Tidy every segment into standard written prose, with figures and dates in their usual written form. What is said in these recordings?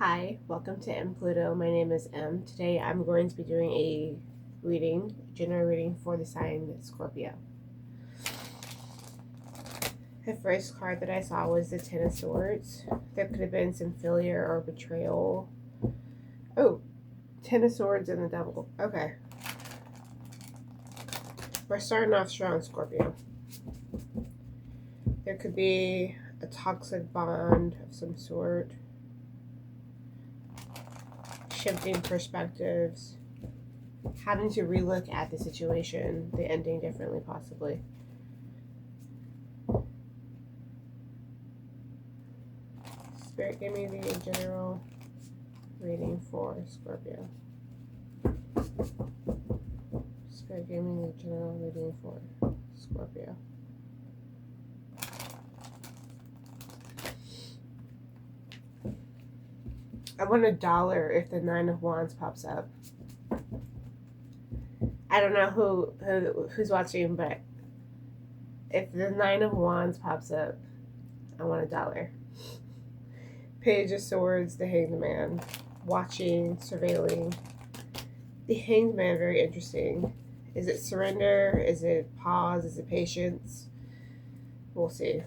Hi, welcome to M Pluto. My name is M. Today I'm going to be doing a general reading for the sign Scorpio. The first card that I saw was the Ten of Swords. There could have been some failure or betrayal. Oh, Ten of Swords and the Devil. Okay. We're starting off strong, Scorpio. There could be a toxic bond of some sort. Shifting perspectives, having to relook at the situation, the ending differently, possibly. Spirit, give me the general reading for Scorpio. Spirit, give me the general reading for Scorpio. I want $1 if the Nine of Wands pops up. I don't know who's watching, but if the Nine of Wands pops up, I want $1. Page of Swords, the Hanged Man, watching, surveilling. The Hanged Man, very interesting. Is it surrender? Is it pause? Is it patience? We'll see.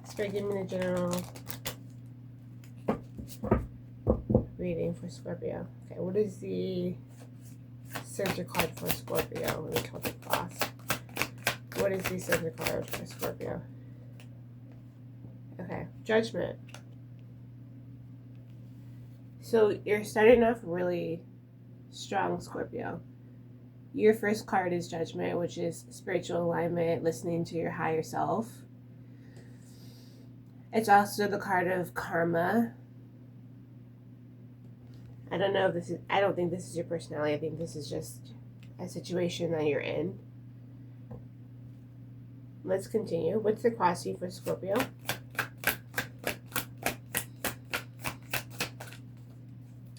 Spirit, give me the general reading for Scorpio. Okay, what is the center card for Scorpio? Let me count the class. What is the center card for Scorpio? Okay, Judgment. So you're starting off really strong, Scorpio. Your first card is Judgment, which is spiritual alignment, listening to your higher self. It's also the card of karma. I don't think this is your personality. I think this is just a situation that you're in. Let's continue. What's the crossing for Scorpio?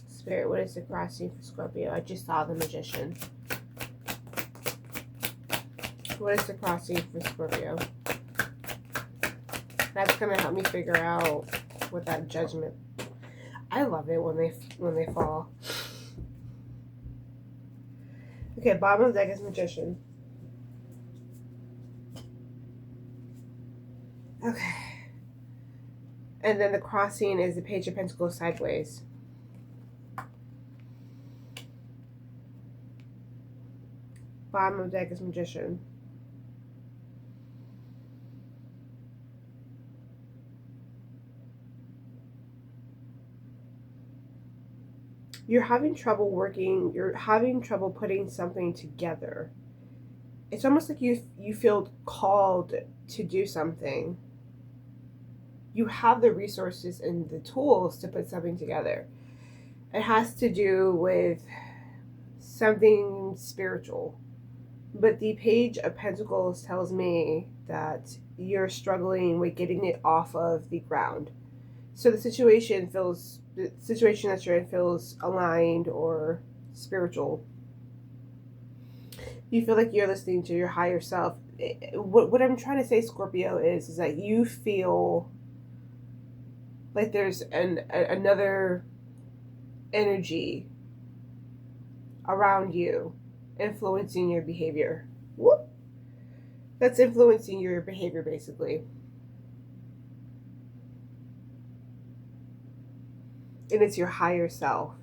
Spirit, what is the crossing for Scorpio? I just saw the Magician. What is the crossing for Scorpio? That's gonna help me figure out what that Judgment. I love it when they fall. Okay, bottom of the deck is Magician. Okay. And then the crossing is the Page of Pentacles sideways. Bottom of the deck is Magician. You're having trouble putting something together. It's almost like you feel called to do something. You have the resources and the tools to put something together. It has to do with something spiritual. But the Page of Pentacles tells me that you're struggling with getting it off of the ground. So the situation that you're in feels aligned or spiritual. You feel like you're listening to your higher self. What I'm trying to say, Scorpio, is that you feel like there's another energy around you influencing your behavior. Whoop. That's influencing your behavior, basically. And it's your higher self.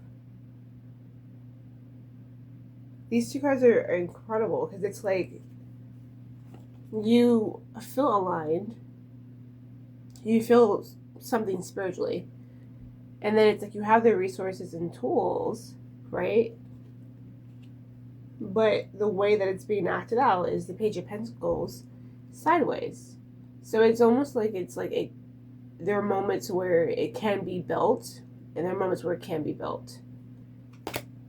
These two cards are incredible because it's like you feel aligned, you feel something spiritually, and then it's like you have the resources and tools, right? But the way that it's being acted out is the Page of Pentacles sideways. So it's almost like there are moments where it can be built, and there are moments where it can be built.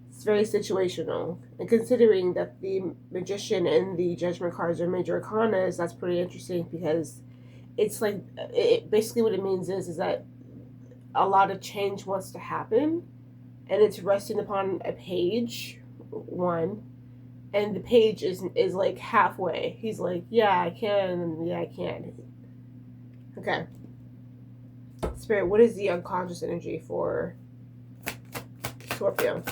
It's very situational. And considering that the Magician and the Judgment cards are major arcanas, that's pretty interesting because it's like, basically what it means is that a lot of change wants to happen, and it's resting upon a page, one, and the page is like halfway. He's like, yeah, I can, and yeah, I can. Okay. Spirit, what is the unconscious energy for Scorpio?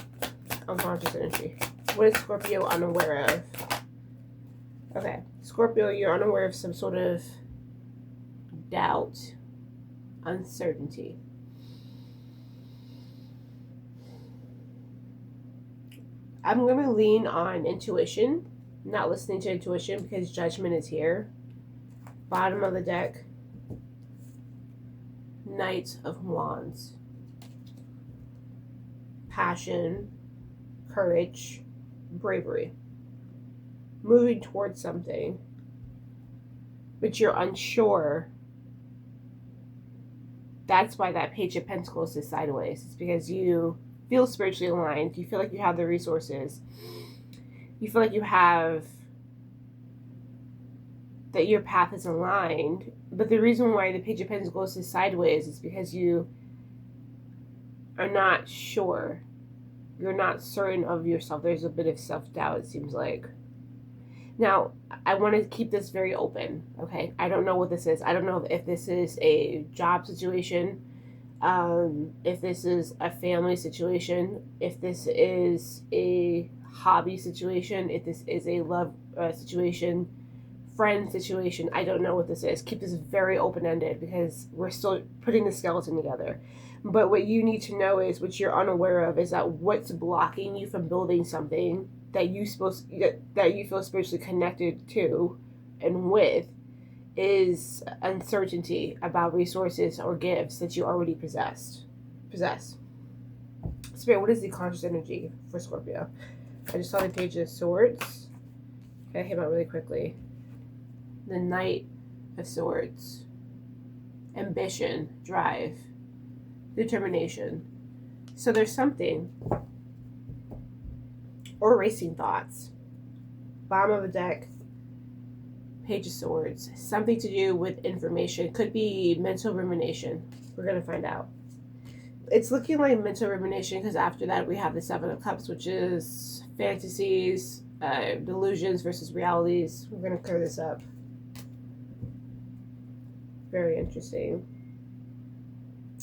Unconscious energy. What is Scorpio unaware of? Okay, Scorpio, you're unaware of some sort of doubt, uncertainty. I'm going to lean on intuition, not listening to intuition because judgment is here. Bottom of the deck, Knight of Wands. Passion, courage, bravery. Moving towards something, but you're unsure. That's why that Page of Pentacles is sideways. It's because you feel spiritually aligned. You feel like you have the resources. You feel like you have, that your path is aligned. But the reason why the Page of Pentacles is sideways is because you are not sure. You're not certain of yourself. There's a bit of self-doubt, it seems like. Now, I want to keep this very open, okay? I don't know what this is. I don't know if this is a job situation, if this is a family situation, if this is a hobby situation, if this is a love situation, friend situation. I don't know what this is. Keep this very open-ended because we're still putting the skeleton together. But what you need to know is, what you're unaware of, is that what's blocking you from building something that you feel spiritually connected to and with is uncertainty about resources or gifts that you already possess. Spirit, what is the conscious energy for Scorpio? I just saw the Page of Swords. Okay, I came out really quickly. The Knight of Swords. Ambition, drive, determination. So there's something. Or racing thoughts. Bottom of the deck, Page of Swords. Something to do with information. Could be mental rumination. We're going to find out. It's looking like mental rumination because after that we have the Seven of Cups, which is fantasies, delusions versus realities. We're going to clear this up. Very interesting.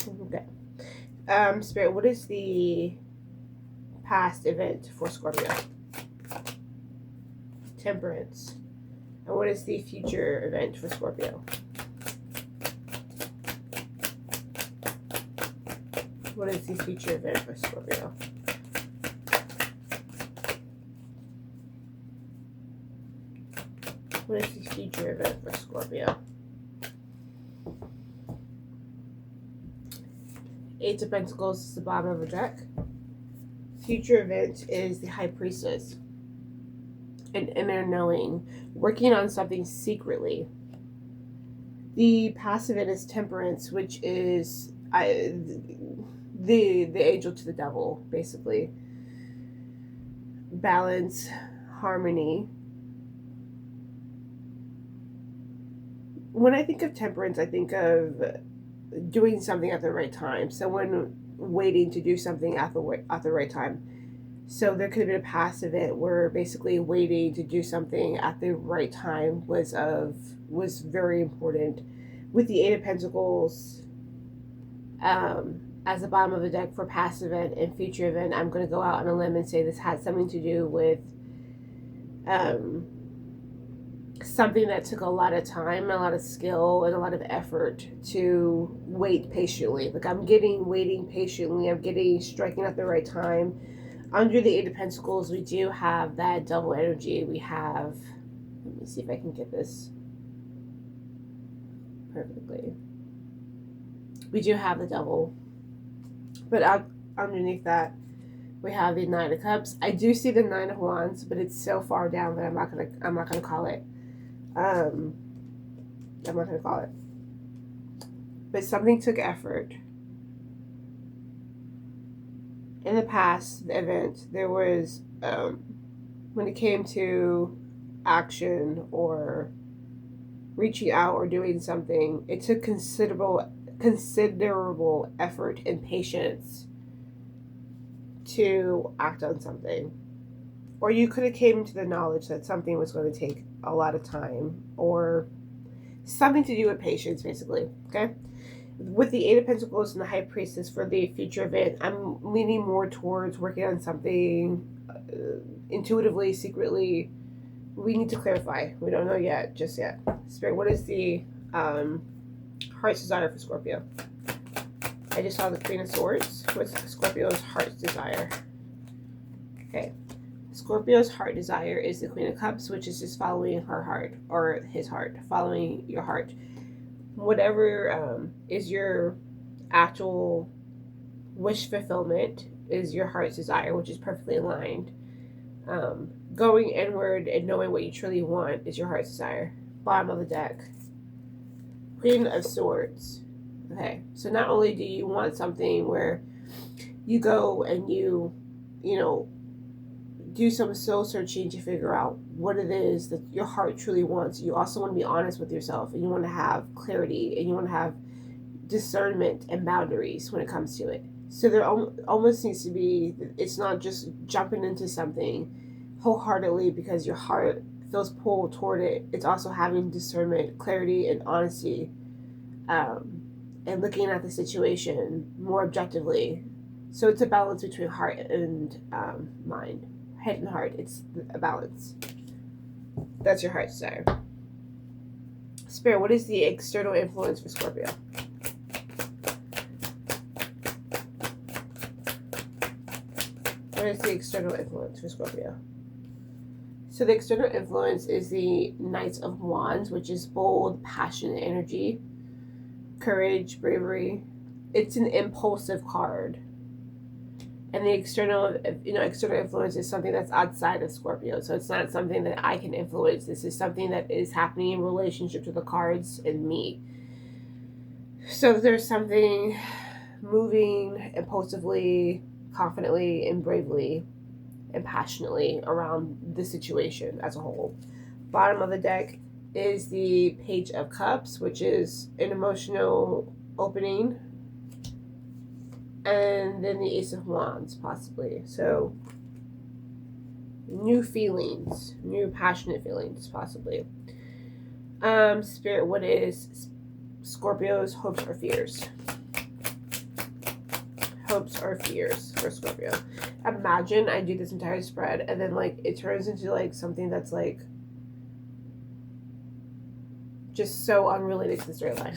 Okay. Spirit, what is the past event for Scorpio? Temperance. And what is the future event for Scorpio? What is the future event for Scorpio? What is the future event for Scorpio? Eight of Pentacles is the bottom of the deck. Future event is the High Priestess. An inner knowing. Working on something secretly. The past event is Temperance, which is the angel to the devil, basically. Balance, harmony. When I think of Temperance, I think of doing something at the right time. Someone waiting to do something at the right time. So there could have been a past event where basically waiting to do something at the right time was very important. With the Eight of Pentacles as the bottom of the deck for past event and future event, I'm going to go out on a limb and say this had something to do with something that took a lot of time, a lot of skill, and a lot of effort to wait patiently. Like waiting patiently. I'm getting striking at the right time. Under the Eight of Pentacles, we do have that double energy. We have, let me see if I can get this perfectly. We do have the double, but underneath that, we have the Nine of Cups. I do see the Nine of Wands, but it's so far down that I'm not gonna call it. I'm not gonna call it. But something took effort. In the past, the event, there was, when it came to action or reaching out or doing something, it took considerable effort and patience to act on something. Or you could have came to the knowledge that something was going to take a lot of time, or something to do with patience, basically. Okay. With the Eight of Pentacles and the High Priestess for the future event, I'm leaning more towards working on something intuitively, secretly. We need to clarify. We don't know yet, just yet. Spirit, what is the heart's desire for Scorpio? I just saw the Queen of Swords. What's Scorpio's heart's desire? Okay. Scorpio's heart desire is the Queen of Cups, which is just following her heart, or his heart, following your heart. Whatever is your actual wish fulfillment is your heart's desire, which is perfectly aligned. Going inward and knowing what you truly want is your heart's desire. Bottom of the deck. Queen of Swords. Okay, so not only do you want something where you go and you know, do some soul searching to figure out what it is that your heart truly wants. You also want to be honest with yourself, and you want to have clarity, and you want to have discernment and boundaries when it comes to it. So there almost needs to be, it's not just jumping into something wholeheartedly because your heart feels pulled toward it. It's also having discernment, clarity, and honesty, and looking at the situation more objectively. So it's a balance between heart and mind. Head and heart. It's a balance. That's your heart's desire. Spirit, what is the external influence for Scorpio? What is the external influence for Scorpio? So the external influence is the Knight of Wands, which is bold, passionate energy, courage, bravery. It's an impulsive card. And the external influence is something that's outside of Scorpio. So it's not something that I can influence. This is something that is happening in relationship to the cards and me. So there's something moving impulsively, confidently, and bravely, and passionately around the situation as a whole. Bottom of the deck is the Page of Cups, which is an emotional opening. And then the Ace of Wands, possibly. So, new feelings, new passionate feelings, possibly. Spirit, what is Scorpio's hopes or fears? Hopes or fears for Scorpio. Imagine I do this entire spread and then like it turns into like something that's like just so unrelated to the storyline.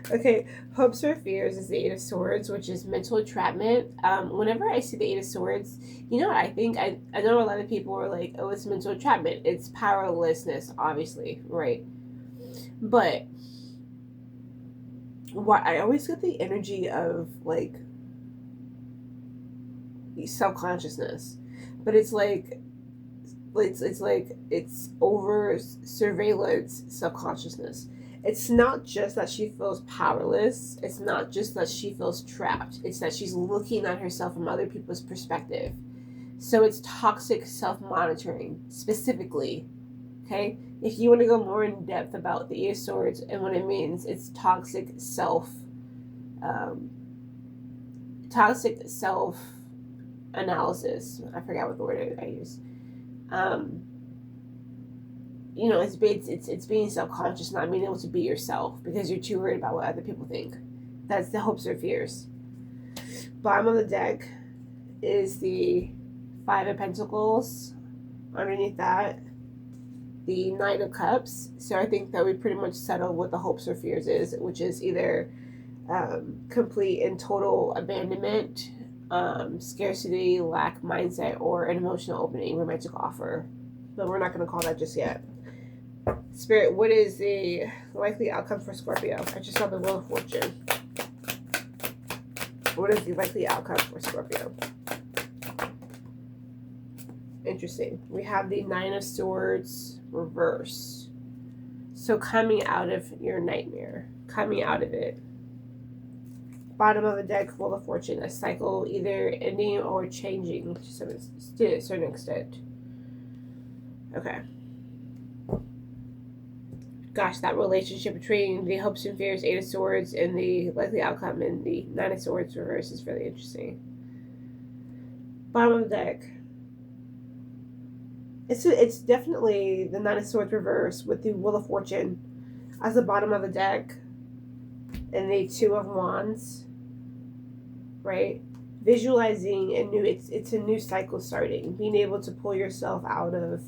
Okay, hopes or fears is the Eight of Swords, which is mental entrapment. Whenever I see the Eight of Swords, you know what I think? I know a lot of people are like, oh, it's mental entrapment. It's powerlessness, obviously, right? But what I always get the energy of like self-consciousness, but it's like it's over surveillance self-consciousness. It's not just that she feels powerless. It's not just that she feels trapped. It's that she's looking at herself from other people's perspective. So it's toxic self-monitoring, specifically. Okay? If you want to go more in depth about the Eight of Swords and what it means, it's toxic self-analysis. I forgot what the word I use. You know, it's being self-conscious, not being able to be yourself because you're too worried about what other people think. That's the hopes or fears. Bottom of the deck is the Five of Pentacles. Underneath that, the Knight of Cups. So I think that we pretty much settled what the hopes or fears is, which is either complete and total abandonment, scarcity, lack mindset, or an emotional opening, romantic offer. But we're not going to call that just yet. Spirit, what is the likely outcome for Scorpio? I just saw the Wheel of Fortune. What is the likely outcome for Scorpio? Interesting. We have the Nine of Swords reverse. So coming out of your nightmare. Coming out of it. Bottom of the deck, Wheel of Fortune. A cycle either ending or changing to a certain extent. Okay. Gosh, that relationship between the hopes and fears, Eight of Swords, and the likely outcome in the Nine of Swords reverse is really interesting. Bottom of the deck. It's definitely the Nine of Swords reverse with the Wheel of Fortune. As the bottom of the deck, and the Two of Wands, right? Visualizing a new, it's a new cycle starting. Being able to pull yourself out of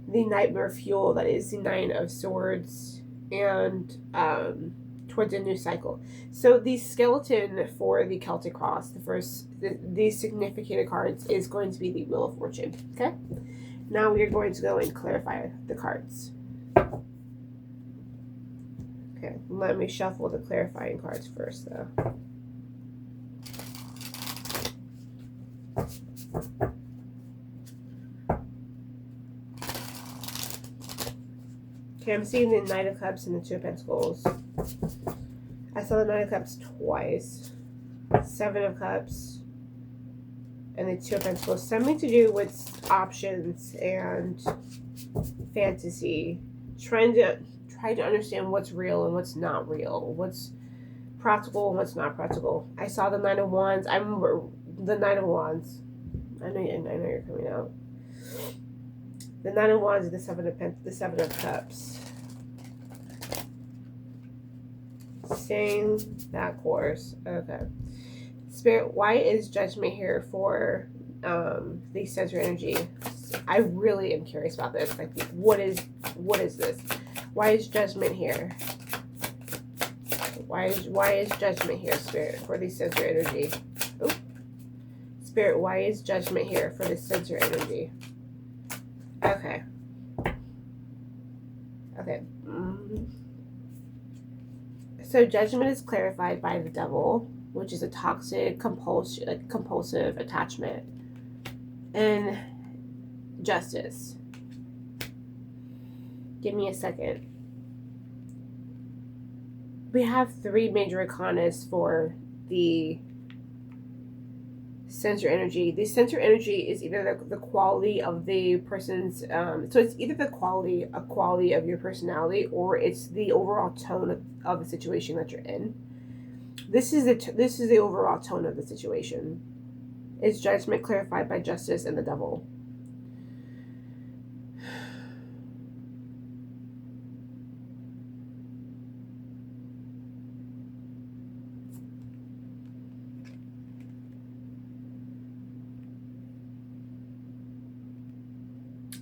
the nightmare fuel that is the Nine of Swords, and towards a new cycle. So the skeleton for the Celtic cross, the significant cards, is going to be the Wheel of Fortune. Okay. Now we are going to go and clarify the cards. Okay, let me shuffle the clarifying cards first, though. Okay, I'm seeing the Knight of Cups and the Two of Pentacles. I saw the Knight of Cups twice. Seven of Cups and the Two of Pentacles. Something to do with options and fantasy. Trying to understand what's real and what's not real. What's practical and what's not practical. I saw the Nine of Wands. I remember the Nine of Wands. I know you're coming out. The Nine of Wands and the Seven of Cups. Staying that course. Okay. Spirit, why is Judgment here for the center energy? I really am curious about this. Like, what is this? Why is Judgment here? Why is Judgment here, Spirit, for the center energy? Oh. Spirit, why is Judgment here for the center energy? Okay. Okay. So Judgment is clarified by the Devil, which is a toxic, compulsive attachment. And Justice. Give me a second. We have three major arcanas for the center energy. The center energy is either the quality of the person's, so it's either a quality of your personality, or it's the overall tone of the situation that you're in. This is the overall tone of the situation. It's Judgment clarified by Justice and the Devil.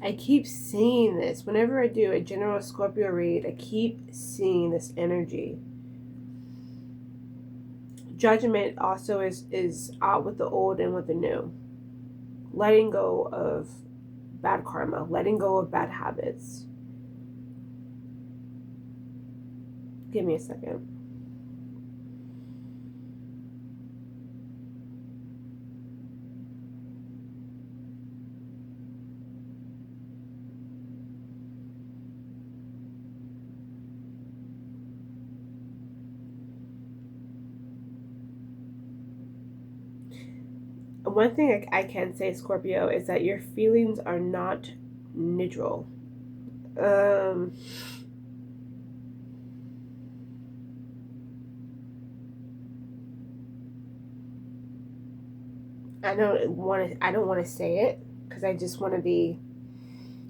I keep seeing this. Whenever I do a general Scorpio read, I keep seeing this energy. Judgment also is out with the old and with the new. Letting go of bad karma. Letting go of bad habits. Give me a second. One thing I can say, Scorpio, is that your feelings are not neutral. I don't want to say it because I just want to be.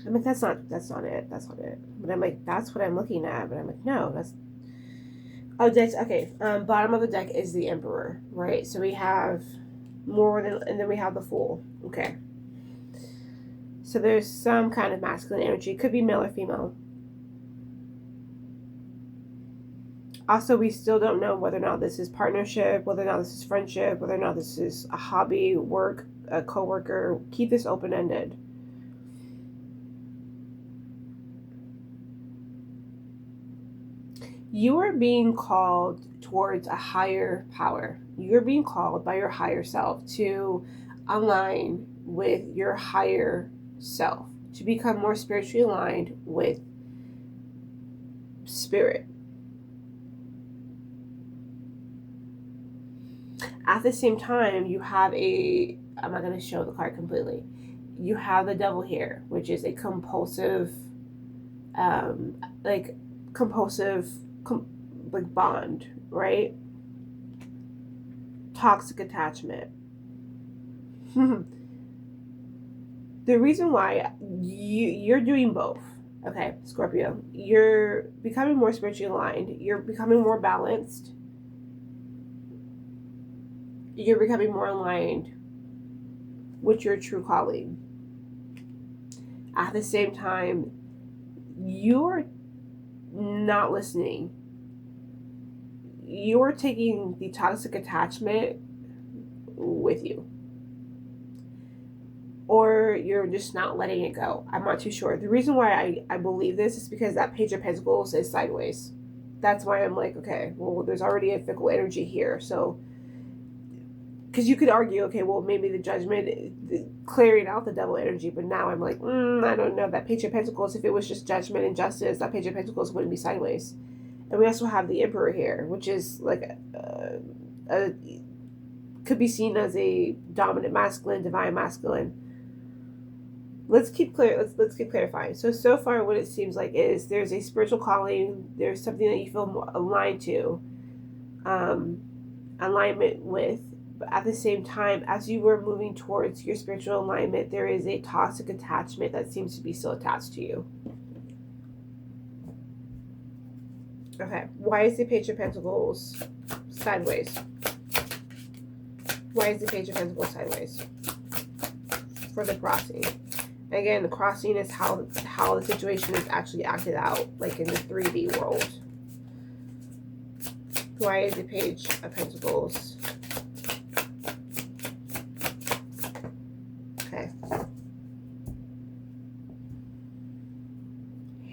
I'm like, that's not it. But I'm like, that's what I'm looking at. But I'm like, no, that's. Oh, that's okay. Bottom of the deck is the Emperor, right? So we have and then we have the Fool. Okay. So there's some kind of masculine energy. It could be male or female. Also, we still don't know whether or not this is partnership, whether or not this is friendship, whether or not this is a hobby, work, a coworker. Keep this open-ended. You are being called towards a higher power. You're being called by your higher self to align with your higher self, to become more spiritually aligned with spirit. At the same time, you have I'm not going to show the card completely. You have the Devil here, which is a compulsive bond, right? Toxic attachment. The reason why you're doing both, Okay, Scorpio, you're becoming more spiritually aligned. You're becoming more balanced. You're becoming more aligned with your true calling. At the same time, you're not listening. You're taking the toxic attachment with you. Or you're just not letting it go. I'm not too sure. The reason why I believe this is because that Page of Pentacles is sideways. That's why I'm like, okay, well, there's already a fickle energy here. So, because you could argue, okay, well, maybe the Judgment, clearing out the devil energy, but now I'm like, I don't know. That Page of Pentacles, if it was just Judgment and Justice, that Page of Pentacles wouldn't be sideways. And we also have the Emperor here, which is like could be seen as a dominant masculine, divine masculine. Let's keep clarifying. So far, what it seems like is there's a spiritual calling. There's something that you feel more aligned to, alignment with. But at the same time, as you were moving towards your spiritual alignment, there is a toxic attachment that seems to be still attached to you. Okay, why is the Page of Pentacles sideways? Why is the Page of Pentacles sideways? For the crossing. Again, the crossing is how the situation is actually acted out, like in the 3D world. Why is the Page of Pentacles? Okay.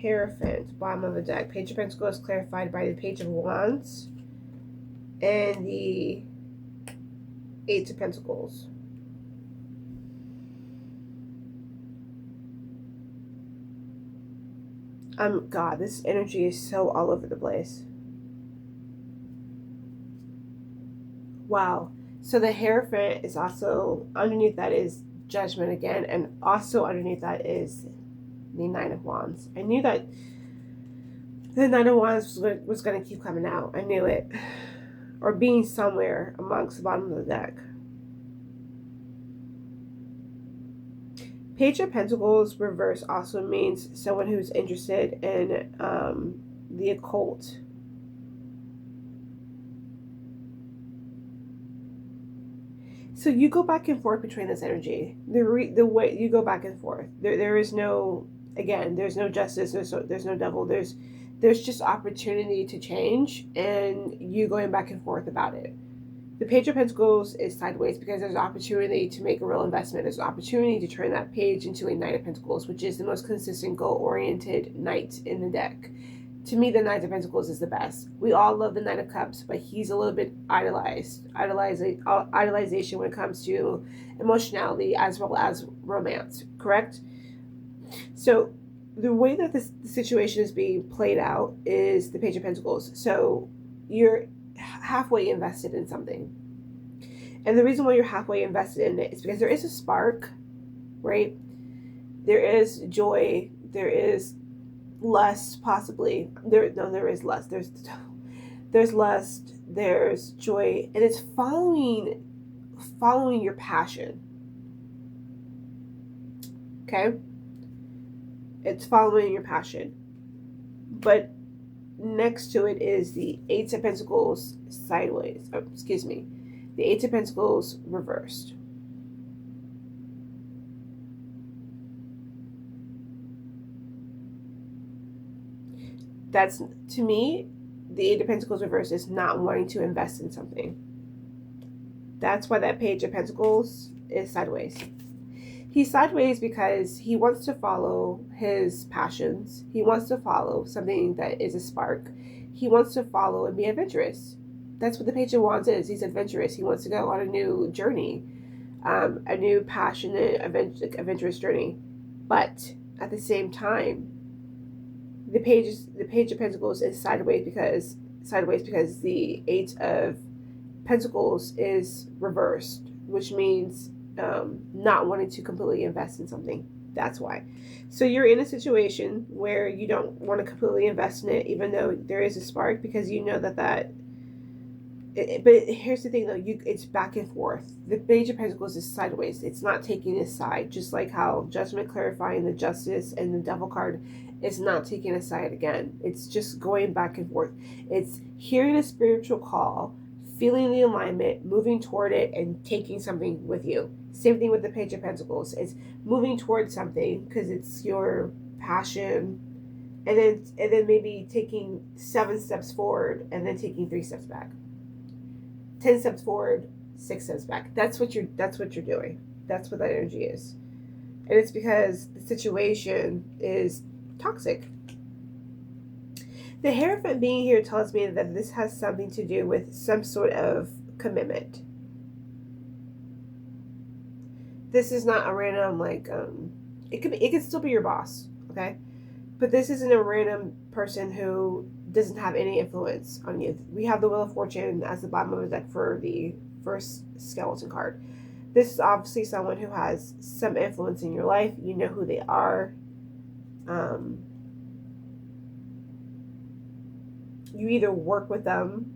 Hierophant, bottom of the deck. Page of Pentacles clarified by the Page of Wands and the Eight of Pentacles. God, this energy is so all over the place. Wow. So the Hierophant is also, underneath that is Judgment again, and also underneath that is the Nine of Wands. I knew that the Nine of Wands was going to keep coming out. I knew it. Or being somewhere amongst the bottom of the deck. Page of Pentacles reverse also means someone who's interested in the occult. So you go back and forth between this energy. The way you go back and forth, there is no, again, there's no justice. There's no devil. There's just opportunity to change, and you going back and forth about it. The Page of Pentacles is sideways because there's opportunity to make a real investment. There's opportunity to turn that page into a Knight of Pentacles, which is the most consistent goal-oriented knight in the deck. To me, the Knight of Pentacles is the best. We all love the Knight of Cups, but he's a little bit idolization when it comes to emotionality as well as romance, correct? So the way that this situation is being played out is the Page of Pentacles. So you're halfway invested in something. And the reason why you're halfway invested in it is because there is a spark, right? There is joy. There is lust, possibly. There is lust. There's lust. There's joy, and it's following your passion. Okay, it's following your passion, but next to it is the Eight of Pentacles sideways. Oh, excuse me, the Eight of Pentacles reversed. That's, to me, the Eight of Pentacles reversed is not wanting to invest in something. That's why that Page of Pentacles is sideways. He's sideways because he wants to follow his passions. He wants to follow something that is a spark. He wants to follow and be adventurous. That's what the Page of Wands is. He's adventurous. He wants to go on a new journey, a new passionate, adventurous journey. But at the same time, the Page of Pentacles is sideways because the Eight of Pentacles is reversed, which means not wanting to completely invest in something. That's why. So you're in a situation where you don't want to completely invest in it, even though there is a spark, because you know that But here's the thing, though. It's back and forth. The Page of Pentacles is sideways. It's not taking a side. Just like how Judgment clarifying the Justice and the Devil card is not taking a side again. It's just going back and forth. It's hearing a spiritual call, feeling the alignment, moving toward it, and taking something with you. Same thing with the Page of Pentacles. It's moving towards something because it's your passion, and then maybe taking 7 steps forward and then taking 3 steps back. 10 steps forward, 6 steps back. That's what you're doing. That's what that energy is. And it's because the situation is toxic. The Hierophant being here tells me that this has something to do with some sort of commitment. This is not a random, it could still be your boss, okay? But this isn't a random person who doesn't have any influence on you. We have the Wheel of Fortune as the bottom of the deck for the first skeleton card. This is obviously someone who has some influence in your life. You know who they are. You either work with them,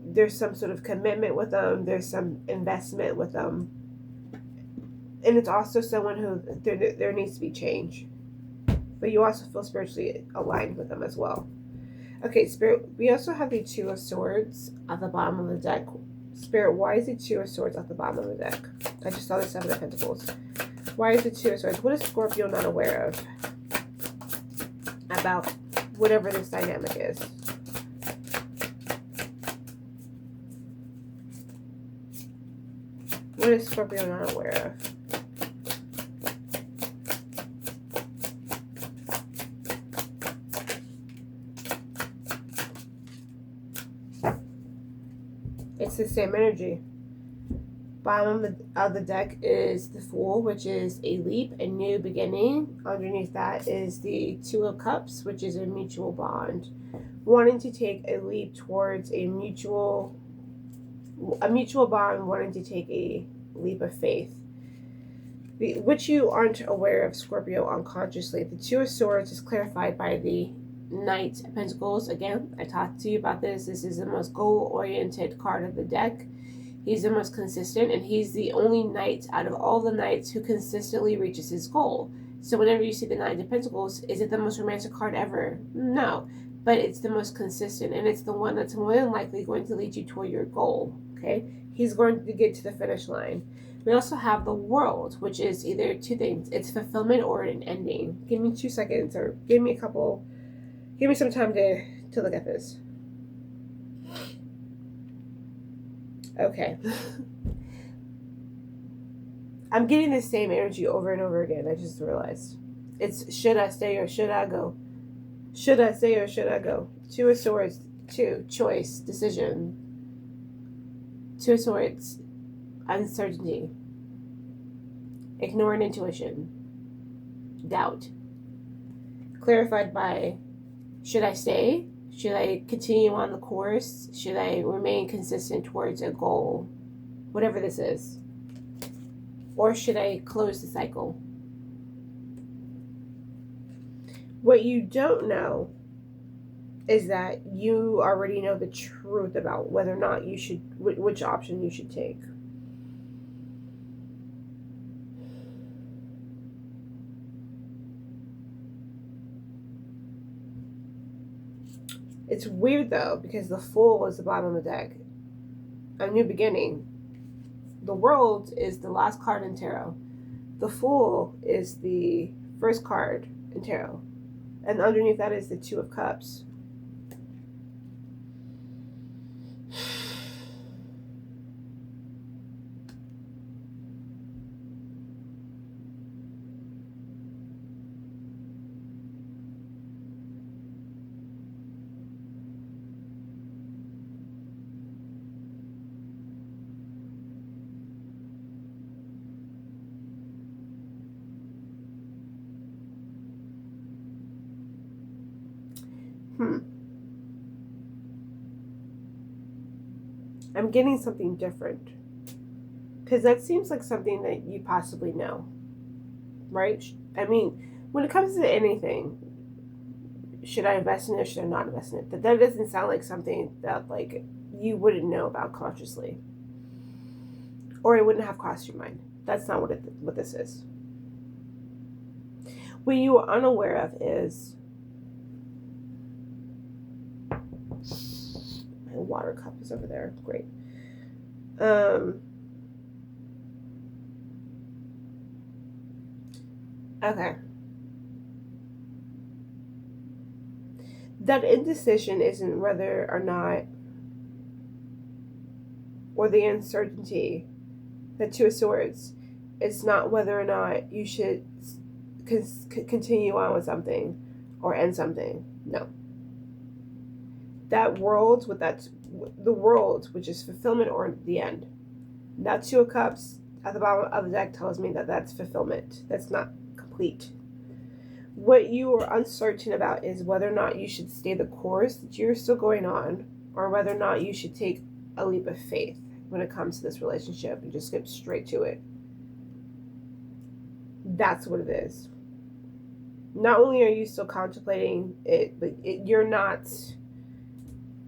there's some sort of commitment with them, there's some investment with them. And it's also someone who there needs to be change. But you also feel spiritually aligned with them as well. Okay, Spirit, we also have the Two of Swords at the bottom of the deck. Spirit, why is the Two of Swords at the bottom of the deck? I just saw the Seven of Pentacles. Why is the Two of Swords? What is Scorpio not aware of about whatever this dynamic is? What is Scorpio not aware of? It's the same energy. Bottom of the deck is the Fool, which is a leap, a new beginning. Underneath that is the Two of Cups, which is a mutual bond. Wanting to take a leap towards a mutual bond, wanting to take a leap of faith. Which you aren't aware of, Scorpio, unconsciously. The Two of Swords is clarified by the Knight of Pentacles. Again, I talked to you about this. This is the most goal-oriented card of the deck. He's the most consistent, and he's the only knight out of all the knights who consistently reaches his goal. So whenever you see the Knight of Pentacles, is it the most romantic card ever? No. But it's the most consistent, and it's the one that's more than likely going to lead you toward your goal. Okay? He's going to get to the finish line. We also have the World, which is either two things. It's fulfillment or an ending. Give me 2 seconds, or give me some time to look at this. Okay. I'm getting the same energy over and over again. I just realized. It's should I stay or should I go? Should I stay or should I go? Two of Swords, 2, choice, decision. Two of Swords, uncertainty. Ignoring intuition. Doubt. Clarified by, should I stay? Should I continue on the course? Should I remain consistent towards a goal? Whatever this is. Or should I close the cycle? What you don't know is that you already know the truth about whether or not you should, which option you should take. It's weird, though, because the Fool is the bottom of the deck. A new beginning. The World is the last card in tarot. The Fool is the first card in tarot. And underneath that is the Two of Cups. I'm getting something different. Because that seems like something that you possibly know. Right? I mean, when it comes to anything, should I invest in it? Should I not invest in it? That doesn't sound like something that like you wouldn't know about consciously, or it wouldn't have crossed your mind. That's not what this is. What you are unaware of is, my water cup is over there. Great. Okay. That indecision isn't whether or not, or the uncertainty, the Two of Swords, it's not whether or not you should continue on with something or end something. No. That world, the world, which is fulfillment or the end. That Two of Cups at the bottom of the deck tells me that that's fulfillment. That's not complete. What you are uncertain about is whether or not you should stay the course that you're still going on, or whether or not you should take a leap of faith when it comes to this relationship and just skip straight to it. That's what it is. Not only are you still contemplating it, but you're not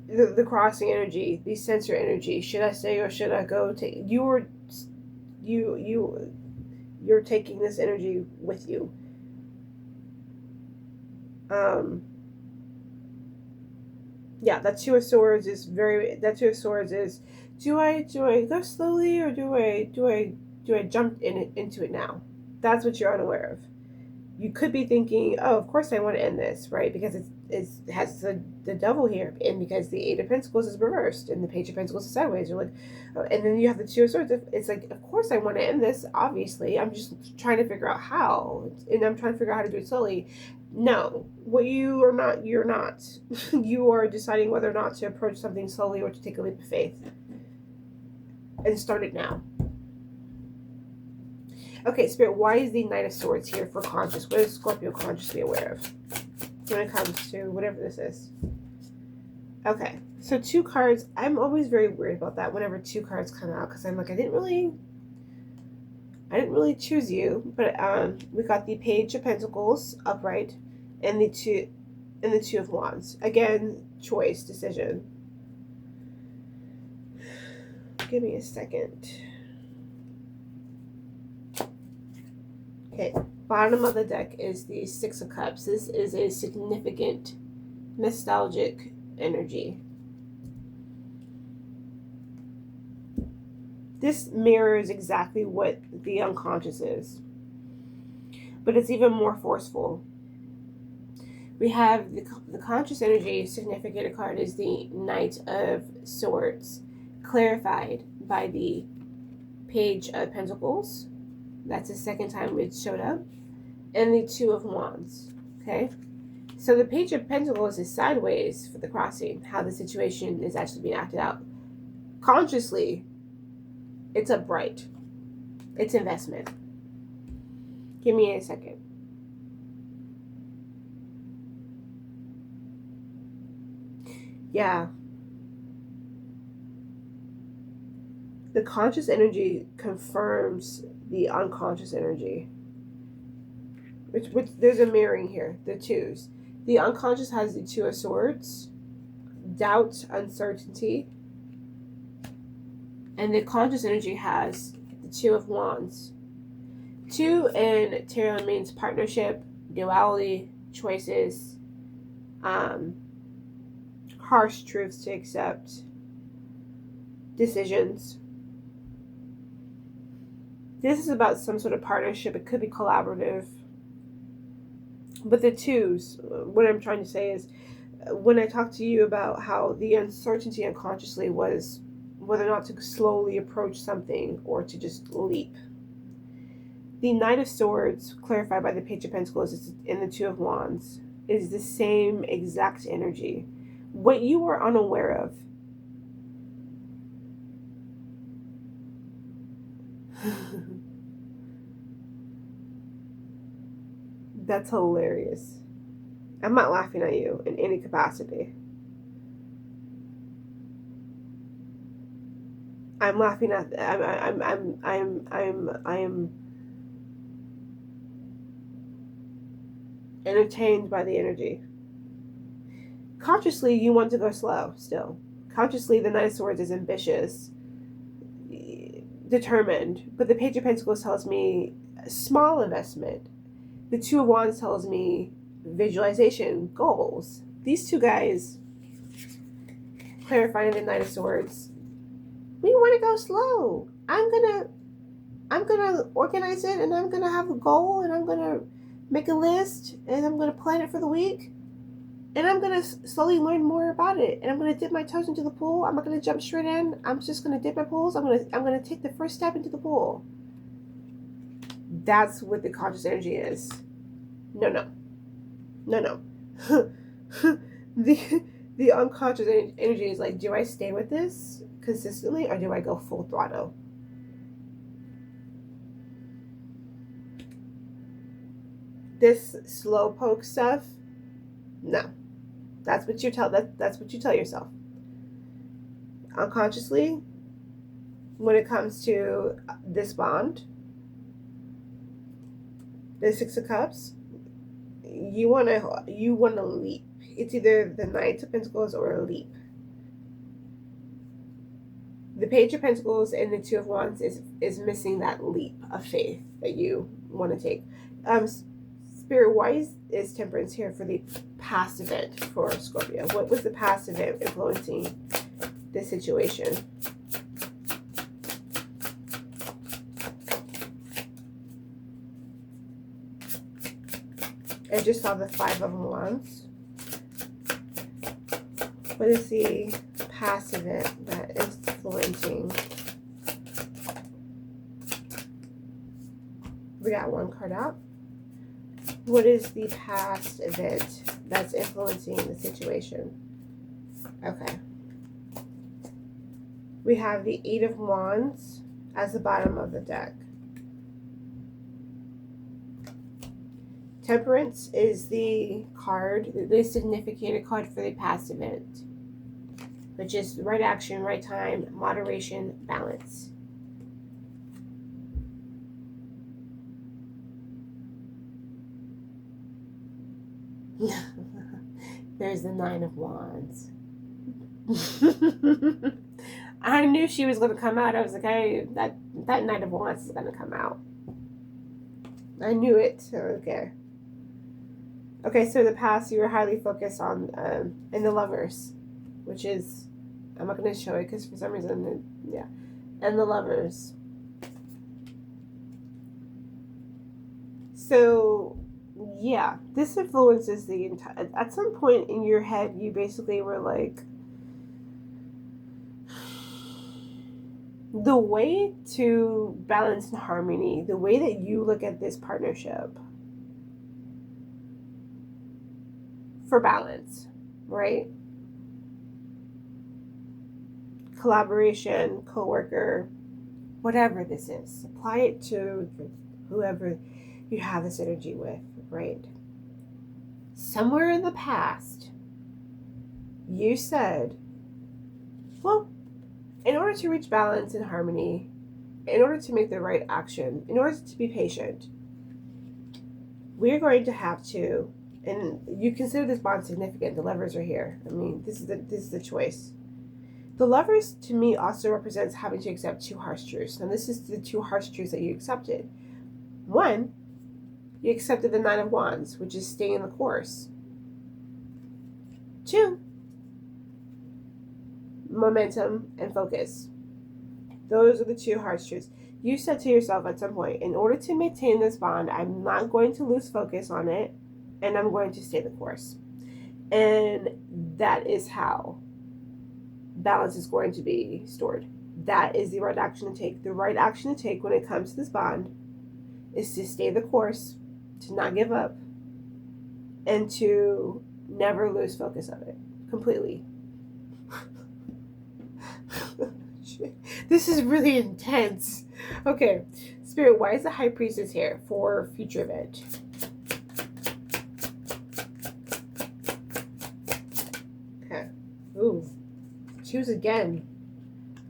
the crossing energy, the sensor energy. Should I stay or should I go? You're taking this energy with you. Yeah, that Two of Swords is do I go slowly or do I jump into it now? That's what you're unaware of. You could be thinking, oh, of course I want to end this, right? Because it has the devil here, and because the Eight of Pentacles is reversed and the Page of Pentacles is sideways. You're like, oh, and then you have the Two of Swords. It's like, of course I want to end this. Obviously, I'm just trying to figure out how, and I'm trying to figure out how to do it slowly. No, what you're not. You are deciding whether or not to approach something slowly or to take a leap of faith and start it now. Okay, Spirit, why is the Knight of Swords here for conscious? What is Scorpio consciously aware of when it comes to whatever this is? Okay, so two cards. I'm always very worried about that whenever two cards come out, because I'm like, I didn't really choose you, but we got the Page of Pentacles upright and the Two of Wands. Again, choice, decision. Give me a second. Okay, bottom of the deck is the Six of Cups. This is a significant nostalgic energy. This mirrors exactly what the unconscious is, but it's even more forceful. We have the conscious energy. Significant card is the Knight of Swords, clarified by the Page of Pentacles. That's the second time it showed up. And the Two of Wands. Okay? So the Page of Pentacles is sideways for the crossing, how the situation is actually being acted out. Consciously, it's upright. It's investment. Give me a second. Yeah. The conscious energy confirms the unconscious energy. Which there's a mirroring here, the twos. The unconscious has the Two of Swords, doubt, uncertainty. And the conscious energy has the Two of Wands. Two in tarot means partnership, duality, choices, harsh truths to accept, decisions. This is about some sort of partnership. It could be collaborative. But the twos, what I'm trying to say is, when I talked to you about how the uncertainty unconsciously was whether or not to slowly approach something or to just leap. The Knight of Swords, clarified by the Page of Pentacles and the Two of Wands, is the same exact energy. What you are unaware of that's hilarious. I'm not laughing at you in any capacity. I'm laughing at I'm entertained by the energy. consciously you want to go slow still. Consciously the Knight of Swords is ambitious, determined, but the Page of Pentacles tells me small investment. The Two of Wands tells me visualization, goals. These two guys, clarifying the Knight of Swords, we want to go slow. I'm gonna organize it, and I'm gonna have a goal, and I'm gonna make a list, and I'm gonna plan it for the week, and I'm gonna slowly learn more about it, and I'm gonna dip my toes into the pool. I'm not gonna jump straight in. I'm just gonna dip my toes. I'm gonna take the first step into the pool. That's what the conscious energy is. No. The unconscious energy is like, do I stay with this consistently, or do I go full throttle? This slowpoke stuff, no. That's what you tell yourself. Unconsciously, when it comes to this bond, the Six of Cups, you wanna leap. It's either the Knight of Pentacles or a leap. The Page of Pentacles and the Two of Wands is missing that leap of faith that you want to take. Spirit, why is Temperance here for the past event for Scorpio? What was the past event influencing this situation? I just saw the Five of Wands. What is the past event that is influencing? We got one card out. What is the past event that's influencing the situation? Okay. We have the Eight of Wands as the bottom of the deck. Temperance is the card, the significant card for the past event, which is right action, right time, moderation, balance. There's the Nine of Wands. I knew she was going to come out. I was like, hey, that Knight of Wands is going to come out. I knew it. Okay. Okay, so in the past you were highly focused on in the Lovers, which is, I'm not going to show it because for some reason, yeah, and the Lovers. So, yeah, this influences the entire, at some point in your head, you basically were like, the way to balance and harmony, the way that you look at this partnership for balance, right? Collaboration, co-worker, whatever this is, apply it to whoever you have this energy with, right? Somewhere in the past, you said, well, in order to reach balance and harmony, in order to make the right action, in order to be patient, we're going to have to, and you consider this bond significant, the Lovers are here. I mean, this is the choice. The Lovers, to me, also represents having to accept two harsh truths. And this is the two harsh truths that you accepted. One, you accepted the Nine of Wands, which is staying the course. Two, momentum and focus. Those are the two harsh truths. You said to yourself at some point, in order to maintain this bond, I'm not going to lose focus on it, and I'm going to stay the course. And that is how balance is going to be stored. That is the right action to take. The right action to take when it comes to this bond is to stay the course, to not give up, and to never lose focus of it completely. This is really intense. Okay, Spirit, why is the High Priestess here for future event? Okay. Ooh. Choose again.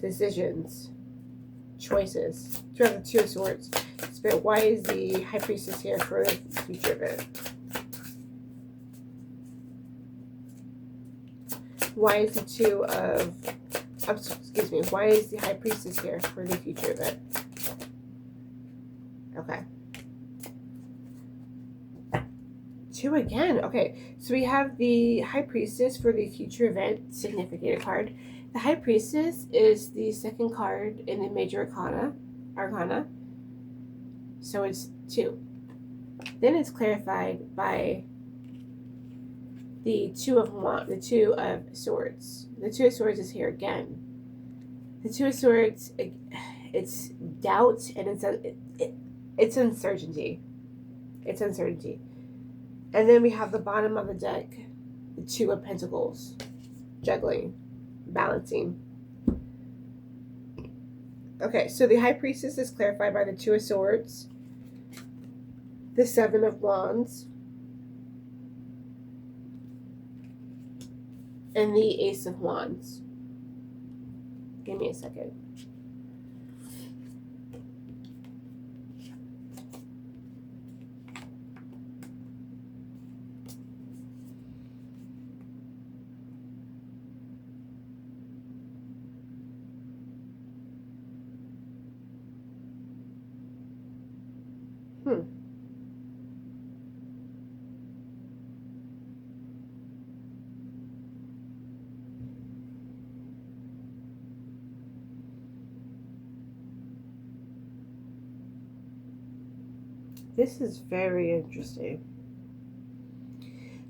Decisions. Choices. You have the Two of Swords. Spirit, why is the High Priestess here for the future event? Why is the Two of... excuse me. Why is the High Priestess here for the future event? Okay. 2 again. Okay. So we have the High Priestess for the future event significator card. The High Priestess is the second card in the major arcana. So it's 2. Then it's clarified by the Two of Swords. The Two of Swords is here again. The Two of Swords, it's doubt and it's uncertainty. It's uncertainty. And then we have the bottom of the deck, the Two of Pentacles, juggling, balancing. Okay, so the High Priestess is clarified by the Two of Swords, the Seven of Wands, and the Ace of Wands. Give me a second. This is very interesting.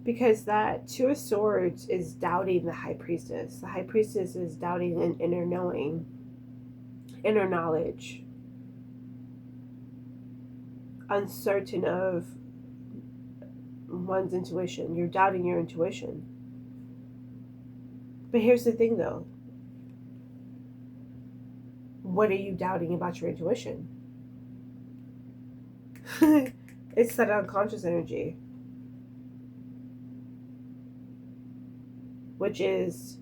Because that Two of Swords is doubting the High Priestess. The High Priestess is doubting an inner knowing, inner knowledge, uncertain of one's intuition. You're doubting your intuition. But here's the thing though. What are you doubting about your intuition? It's that unconscious energy. Which is,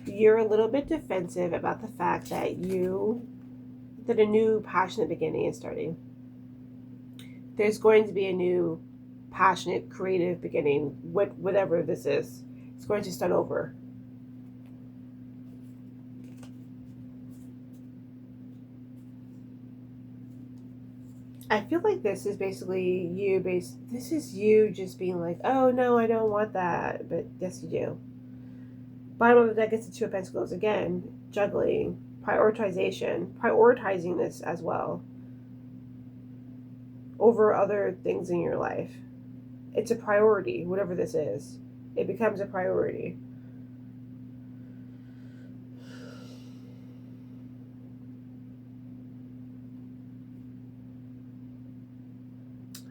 you're a little bit defensive about the fact that a new passionate beginning is starting. There's going to be a new passionate, creative beginning, whatever this is. It's going to start over. I feel like this is basically you this is you just being like, oh no, I don't want that. But yes, you do. Bottom of the deck is the Two of Pentacles. Again, juggling, prioritizing this as well over other things in your life. It's a priority, whatever this is. It becomes a priority.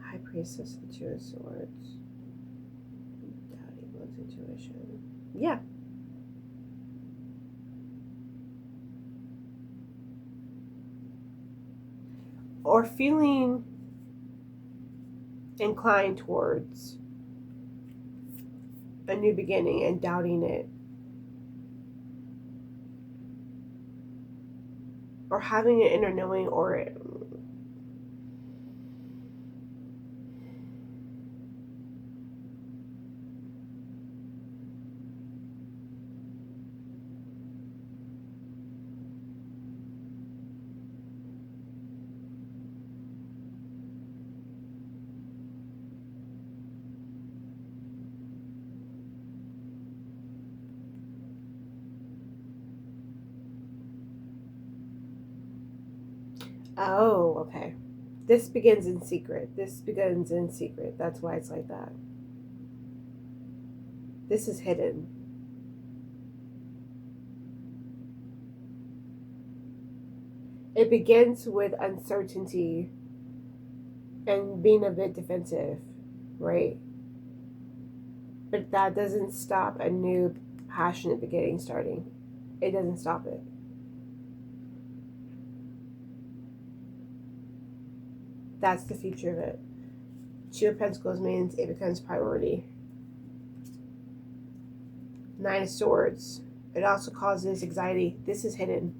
High Priestess, the Two of Swords. Doubting one's intuition. Yeah. Or feeling inclined towards a new beginning and doubting it. Or having an inner knowing or oh, okay. This begins in secret. That's why it's like that. This is hidden. It begins with uncertainty and being a bit defensive, right? But that doesn't stop a new passionate beginning starting. It doesn't stop it. That's the future of it. Two of Pentacles means it becomes priority. Nine of Swords. It also causes anxiety. This is hidden.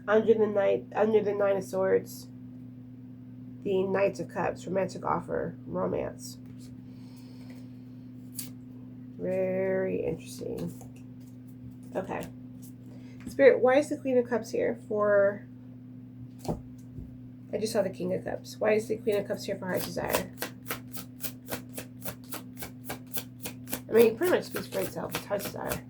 Under the Nine of Swords, the Knights of Cups, romantic offer, romance. Very interesting. Okay. Spirit, why is the Queen of Cups here for... I just saw the King of Cups. Why is the Queen of Cups here for Heart's Desire? I mean, it pretty much speaks for itself. It's Heart's Desire.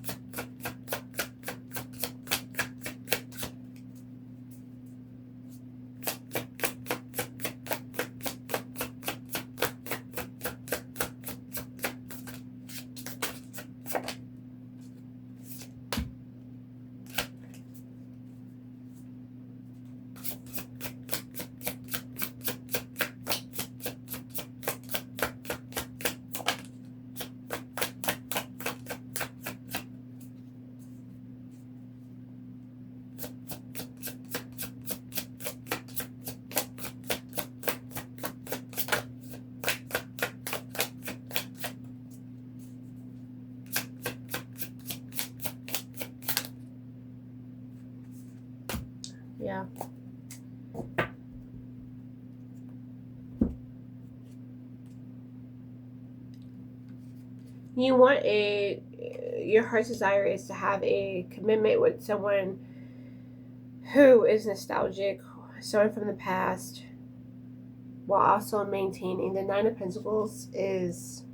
Yeah. You want your heart's desire is to have a commitment with someone who is nostalgic, someone from the past, while also maintaining. The Nine of Pentacles is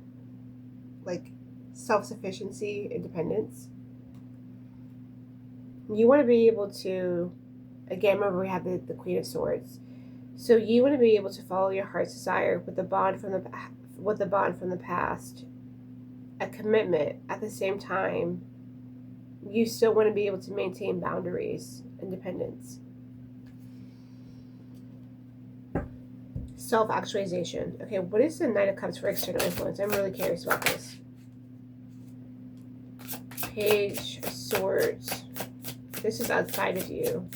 like self-sufficiency, independence. You want to be able to, again, remember we have the Queen of Swords. So you want to be able to follow your heart's desire with the bond from the past, a commitment. At the same time, you still want to be able to maintain boundaries, independence, self-actualization. Okay, what is the Knight of Cups for external influence? I'm really curious about this. Page of Swords. This is outside of you.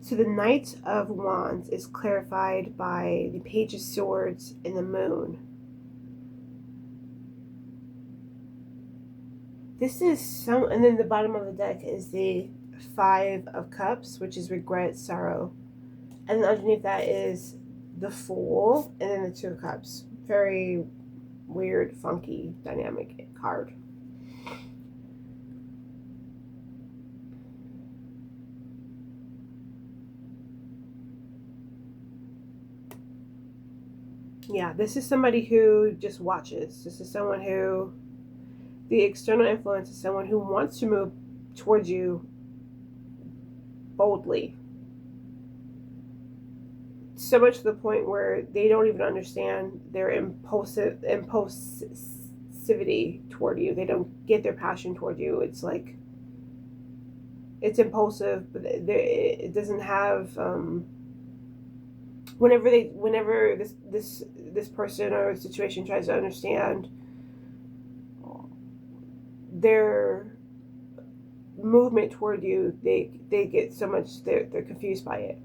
So the Knight of Wands is clarified by the Page of Swords and the Moon. This is some, and then the bottom of the deck is the Five of Cups, which is regret, sorrow. And then underneath that is the Fool, and then the Two of Cups. Very weird, funky, dynamic card. Yeah, this is somebody who just watches. This is someone who, the external influence is someone who wants to move towards you boldly. So much to the point where they don't even understand their impulsivity toward you. They don't get their passion toward you. It's like, it's impulsive, but it doesn't have, whenever this person or situation tries to understand their movement toward you, they get so much, they're confused by it.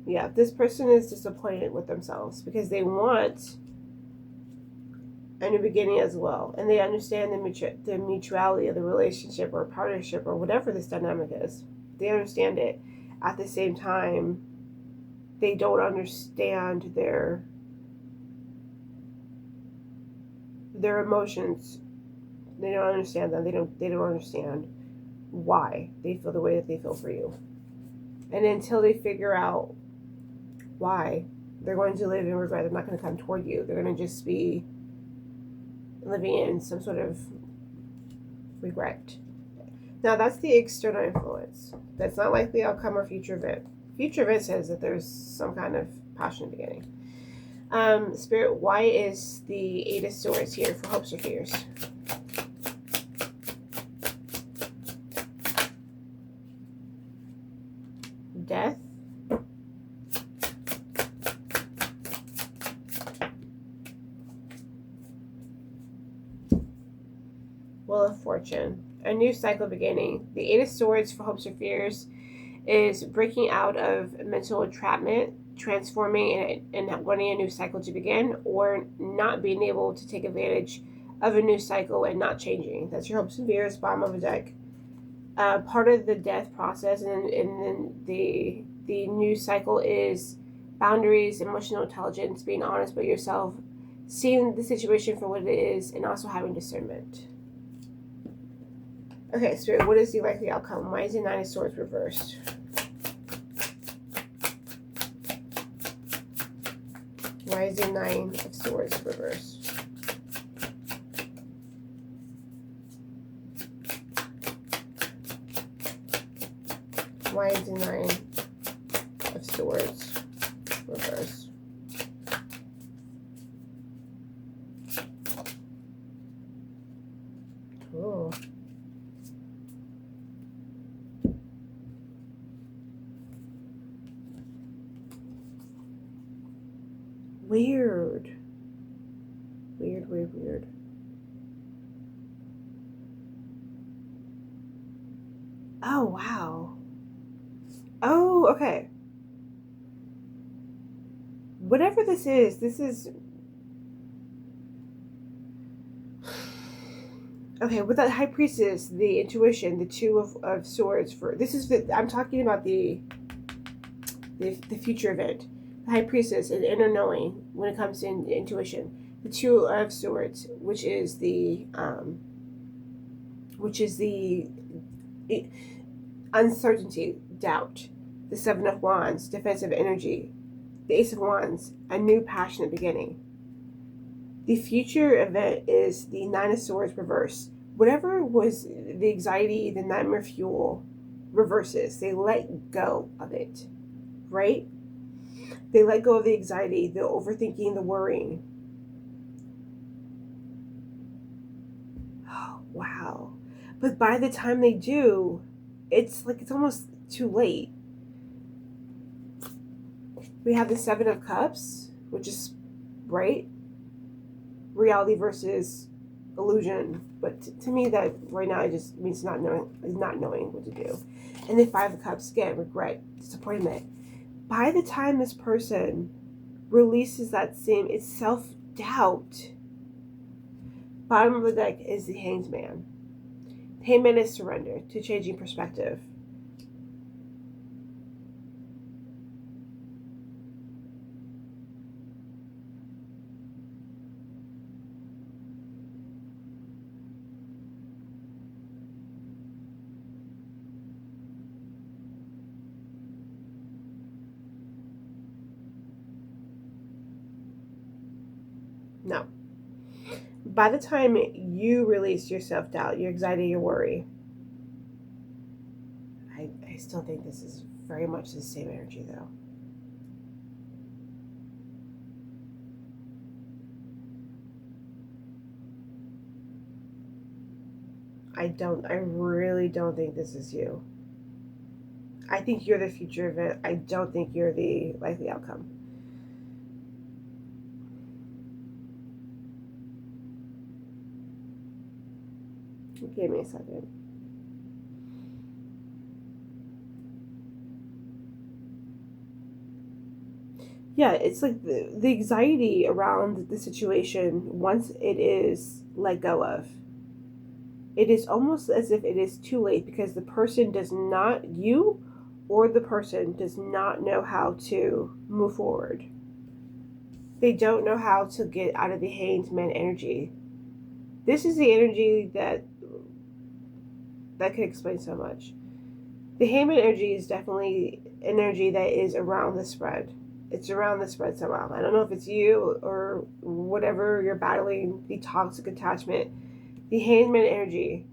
Yeah, this person is disappointed with themselves because they want a new beginning as well, and they understand the mutuality of the relationship or partnership or whatever this dynamic is. They understand it. At the same time, they don't understand their emotions. They don't understand them. They don't understand why they feel the way that they feel for you. And until they figure out why, they're going to live in regret. They're not going to come toward you. They're going to just be living in some sort of regret. Now, that's the external influence. That's not like the outcome or future event. Future event says that there's some kind of passionate beginning. Spirit, why is the Eight of Swords here for hopes or fears? Death. Wheel of Fortune. A new cycle beginning. The Eight of Swords for hopes or fears is breaking out of mental entrapment, transforming and wanting a new cycle to begin, or not being able to take advantage of a new cycle and not changing. That's your hopes and fears, bottom of the deck. Part of the death process, and then the new cycle is boundaries, emotional intelligence, being honest with yourself, seeing the situation for what it is, and also having discernment. Okay, Spirit, what is the likely outcome? Why is the Nine of Swords reversed? Why is the Nine of Swords reversed? Why is the Nine of Swords reversed? Oh. Weird. Weird. Oh, wow. Oh, okay. Whatever this is... Okay, with that High Priestess, the intuition, the Two of Swords, I'm talking about the future event. The High Priestess, an inner knowing when it comes to intuition. The Two of Swords, which is the uncertainty, doubt. The Seven of Wands, defensive energy. The Ace of Wands, a new passionate beginning. The future event is the Nine of Swords reverse. Whatever was the anxiety, the nightmare fuel, reverses. They let go of it, right? They let go of the anxiety, the overthinking, the worrying. Oh, wow. But by the time they do, it's almost too late. We have the Seven of Cups, which is, right? Reality versus illusion. But to me, that right now it just means not knowing what to do. And the Five of Cups, again, regret, disappointment. By the time this person releases it's self-doubt. Bottom of the deck is the Hanged Man. The Hanged Man is surrender to changing perspective. No. By the time you release your self-doubt, your anxiety, your worry, I still think this is very much the same energy, though. I really don't think this is you. I think you're the future event. I don't think you're the likely outcome. Give me a second. Yeah, it's like the anxiety around the situation, once it is let go of, it is almost as if it is too late, because the person does not, you or the person does not know how to move forward. They don't know how to get out of the Hanged Man energy. This is the energy that can explain so much. The Hanged Man energy is definitely energy that is around the spread. It's around the spread somehow. I don't know if it's you or whatever you're battling, the toxic attachment. The Hanged Man energy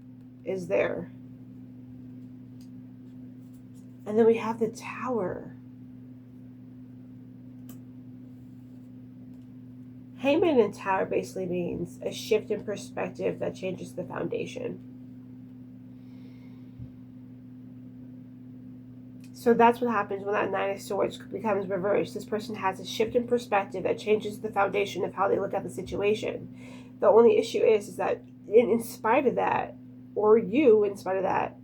is there. And then we have the Tower. Hanged Man and Tower basically means a shift in perspective that changes the foundation. So that's what happens when that Nine of Swords becomes reversed. This person has a shift in perspective that changes the foundation of how they look at the situation. The only issue is that in spite of that, or you, in spite of that,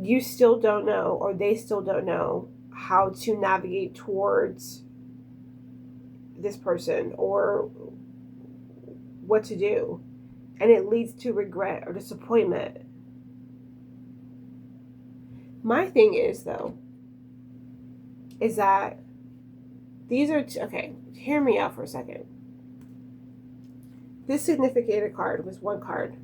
you still don't know, or they still don't know how to navigate towards this person or what to do. And it leads to regret or disappointment. My thing is, though, is that these are, okay, hear me out for a second. This significator card was one card.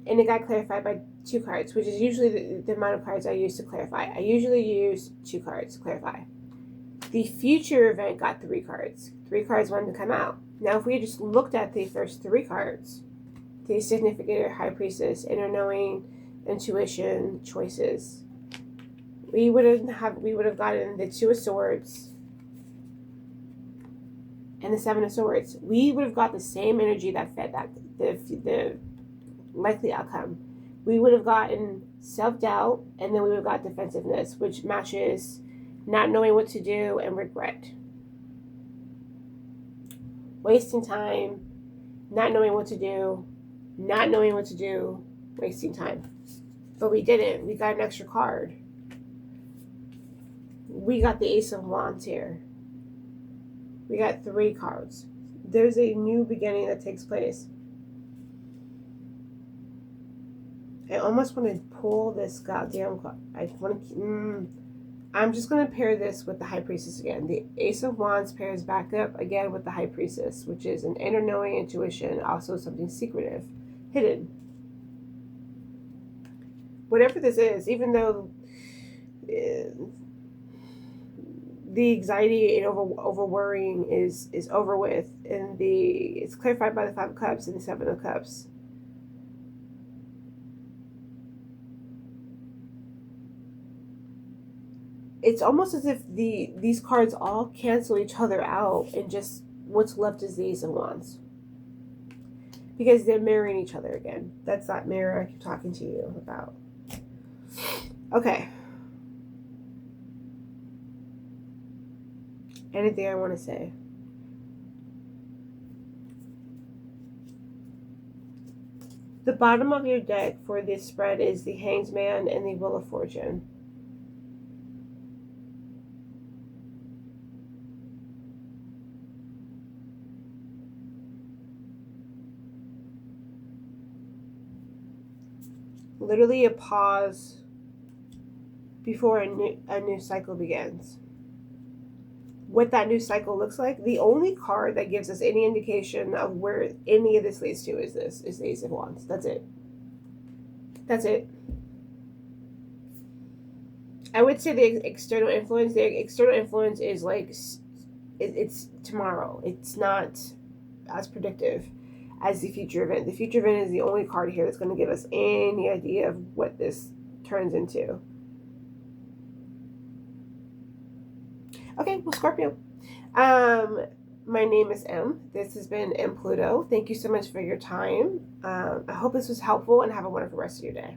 And it got clarified by 2 cards, which is usually the amount of cards I use to clarify. I usually use 2 cards to clarify. The future event got 3 cards. 3 cards wanted to come out. Now, if we just looked at the first 3 cards, the significator, high priestess, inner knowing, intuition, choices, we would have gotten the 2 of swords and the 7 of swords. We would have got the same energy that fed that the likely outcome. We would have gotten self-doubt, and then we would have got defensiveness, which matches not knowing what to do and regret. Wasting time, not knowing what to do, wasting time. But we didn't. We got an extra card. We got the Ace of Wands here. We got 3 cards. There's a new beginning that takes place. I almost want to pull this goddamn card. I'm just going to pair this with the High Priestess again. The Ace of Wands pairs back up again with the High Priestess, which is an inner knowing, intuition, also something secretive, hidden. Whatever this is, even though the anxiety and over worrying is over with, and it's clarified by the 5 of Cups and the 7 of Cups. It's almost as if these cards all cancel each other out, and just what's left is the Ace of Wands. Because they're mirroring each other again. That's that mirror I keep talking to you about. Okay. Anything I want to say? The bottom of your deck for this spread is the Hanged Man and the Wheel of Fortune. Literally a pause before a new cycle begins. What that new cycle looks like, the only card that gives us any indication of where any of this leads to is the Ace of Wands. That's it. I would say the external influence is like, it's tomorrow. It's not as predictive as the future event. The future event is the only card here that's going to give us any idea of what this turns into. Okay, well, Scorpio. My name is M. This has been M Pluto. Thank you so much for your time. I hope this was helpful, and have a wonderful rest of your day.